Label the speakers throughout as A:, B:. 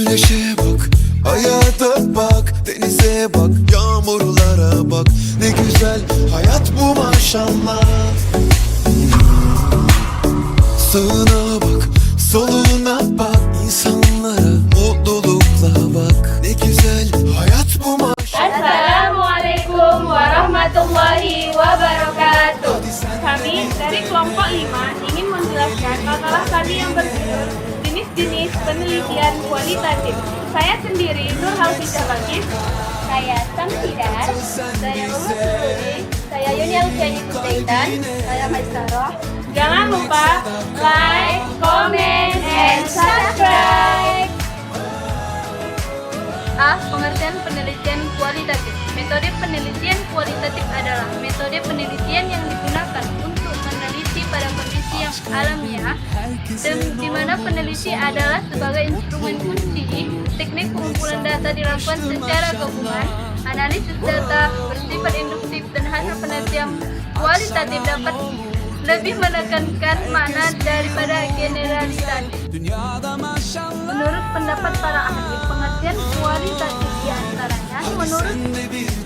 A: Güneşe bak, hayata bak, denize bak, yağmurlara bak. Ne güzel hayat bu maşallah. Sağına bak, soluna bak, insanlara mutlulukla bak. Ne güzel hayat bu maşallah.
B: Assalamualaikum warahmatullahi wabarakatuh. Kami dari kelompok 5 ingin menjelaskan makalah kami yang berjudul jenis-jenis penelitian kualitatif. Saya sendiri Nur Halfidah Bakis.
C: Saya Samsidar. Saya Lulus Suri. Saya Yuni Alfiani Kustaitan. Saya Maisarah.
B: Jangan lupa like, comment, and subscribe.
C: A. Pengertian penelitian kualitatif. Metode penelitian kualitatif adalah metode penelitian yang digunakan untuk meneliti pada kondisi yang alamiah, dan di mana peneliti adalah sebagai instrumen kunci. Teknik pengumpulan data dilakukan secara gabungan. Analisis data bersifat induktif dan hasil penelitian kualitatif dapat lebih menekankan makna daripada generalisasi. Menurut pendapat para ahli, pengertian kualitatif diantaranya menurut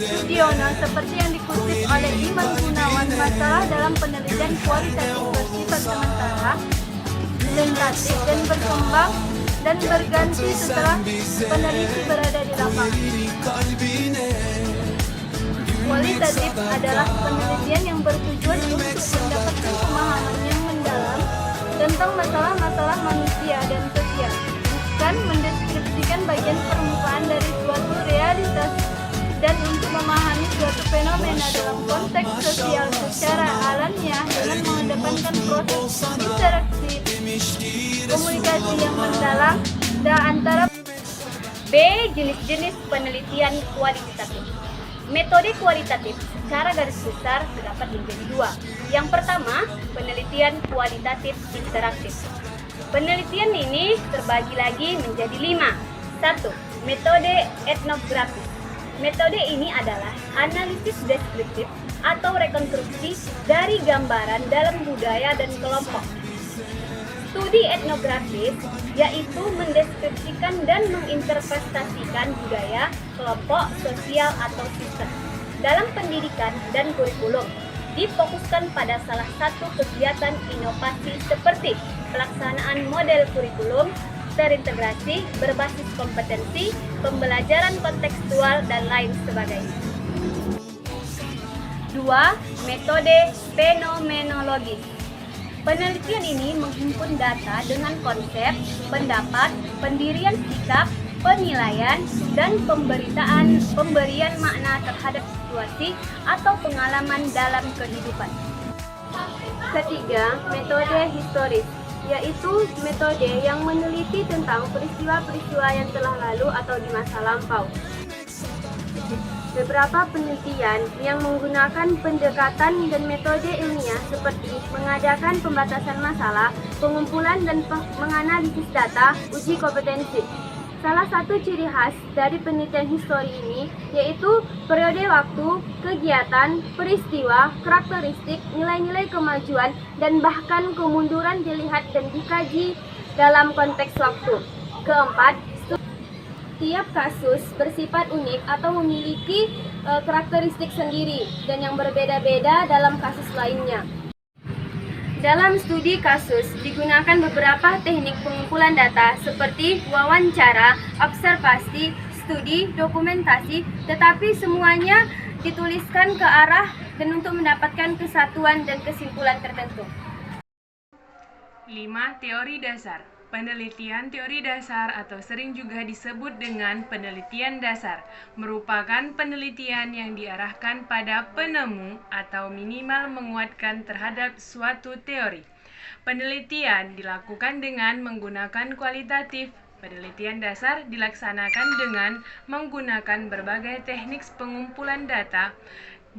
C: Sudiono seperti yang dikutip oleh Iman Gunawan, masalah dalam penelitian kualitatif bersifat sementara, tentatif dan berkembang dan berganti setelah peneliti berada di lapangan. Kualitatif adalah penelitian yang bertujuan untuk mendapatkan pemahaman yang mendalam tentang masalah-masalah manusia dan sosial, bukan mendeskripsikan bagian permukaan dari suatu realitas, dan untuk memahami suatu fenomena dalam konteks sosial secara alamiah dengan mengedepankan proses interaksi komunikasi yang mendalam antara.
D: B. Jenis-jenis penelitian kualitatif. Metode kualitatif secara garis besar terdapat menjadi dua. Yang pertama, penelitian kualitatif interaktif. Penelitian ini terbagi lagi menjadi 5. 1. Metode etnografis. Metode ini adalah analisis deskriptif atau rekonstruksi dari gambaran dalam budaya dan kelompok. Studi etnografis yaitu mendeskripsikan dan menginterpretasikan budaya, kelompok, sosial, atau sistem. Dalam pendidikan dan kurikulum, difokuskan pada salah satu kegiatan inovasi seperti pelaksanaan model kurikulum, terintegrasi, berbasis kompetensi, pembelajaran kontekstual, dan lain sebagainya. 2. Metode fenomenologis. Penelitian ini menghimpun data dengan konsep, pendapat, pendirian sikap, penilaian, dan pemberian makna terhadap situasi atau pengalaman dalam kehidupan. Ketiga, metode historis, yaitu metode yang meneliti tentang peristiwa-peristiwa yang telah lalu atau di masa lampau. Beberapa penelitian yang menggunakan pendekatan dan metode ilmiah seperti mengadakan pembatasan masalah, pengumpulan dan menganalisis data, uji kompetensi. Salah satu ciri khas dari penelitian histori ini yaitu periode waktu, kegiatan, peristiwa, karakteristik, nilai-nilai kemajuan, dan bahkan kemunduran dilihat dan dikaji dalam konteks waktu. Keempat, tiap kasus bersifat unik atau memiliki karakteristik sendiri dan yang berbeda-beda dalam kasus lainnya. Dalam studi kasus digunakan beberapa teknik pengumpulan data seperti wawancara, observasi, studi, dokumentasi, tetapi semuanya dituliskan ke arah dan untuk mendapatkan kesatuan dan kesimpulan tertentu.
E: 5. Teori dasar. Penelitian teori dasar atau sering juga disebut dengan penelitian dasar merupakan penelitian yang diarahkan pada penemu atau minimal menguatkan terhadap suatu teori. Penelitian dilakukan dengan menggunakan kualitatif. Penelitian dasar dilaksanakan dengan menggunakan berbagai teknik pengumpulan data.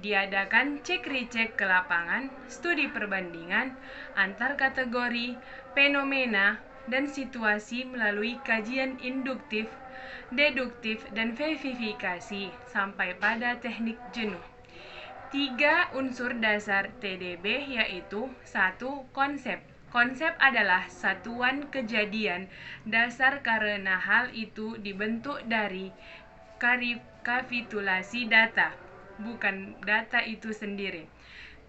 E: Diadakan cek-recek ke lapangan, studi perbandingan, antar kategori, fenomena, dan situasi melalui kajian induktif, deduktif, dan verifikasi sampai pada teknik jenuh. 3 unsur dasar TDB yaitu 1. Konsep. Konsep adalah satuan kejadian dasar karena hal itu dibentuk dari rekapitulasi data, bukan data itu sendiri.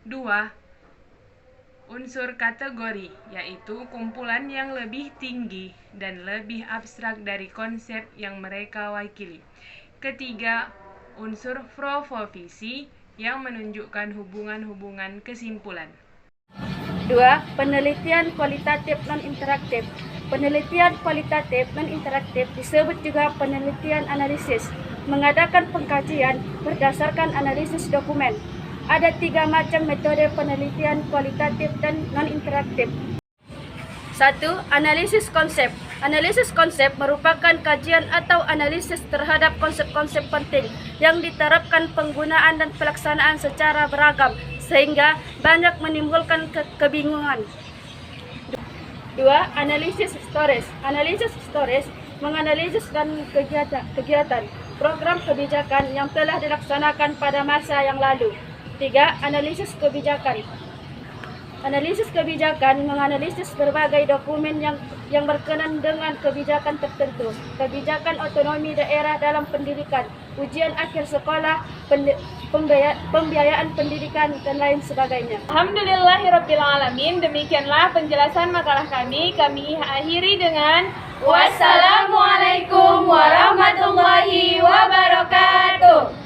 E: 2. Unsur kategori, yaitu kumpulan yang lebih tinggi dan lebih abstrak dari konsep yang mereka wakili. Ketiga, unsur profovisi yang menunjukkan hubungan-hubungan kesimpulan.
D: 2. Penelitian kualitatif non-interaktif. Penelitian kualitatif non-interaktif disebut juga penelitian analisis, mengadakan pengkajian berdasarkan analisis dokumen. Ada 3 macam metode penelitian kualitatif dan non-interaktif. 1. Analisis konsep. Analisis konsep merupakan kajian atau analisis terhadap konsep-konsep penting yang diterapkan penggunaan dan pelaksanaan secara beragam sehingga banyak menimbulkan kebingungan. 2. Analisis storage. Analisis storage menganalisis dan kegiatan program kebijakan yang telah dilaksanakan pada masa yang lalu. 3. Analisis kebijakan. Analisis kebijakan menganalisis berbagai dokumen yang berkenaan dengan kebijakan tertentu, kebijakan otonomi daerah dalam pendidikan, ujian akhir sekolah, pembiayaan pendidikan, dan lain sebagainya.
B: Alhamdulillahirrabbilalamin. Demikianlah penjelasan makalah kami. Kami akhiri dengan wassalamualaikum warahmatullahi wabarakatuh.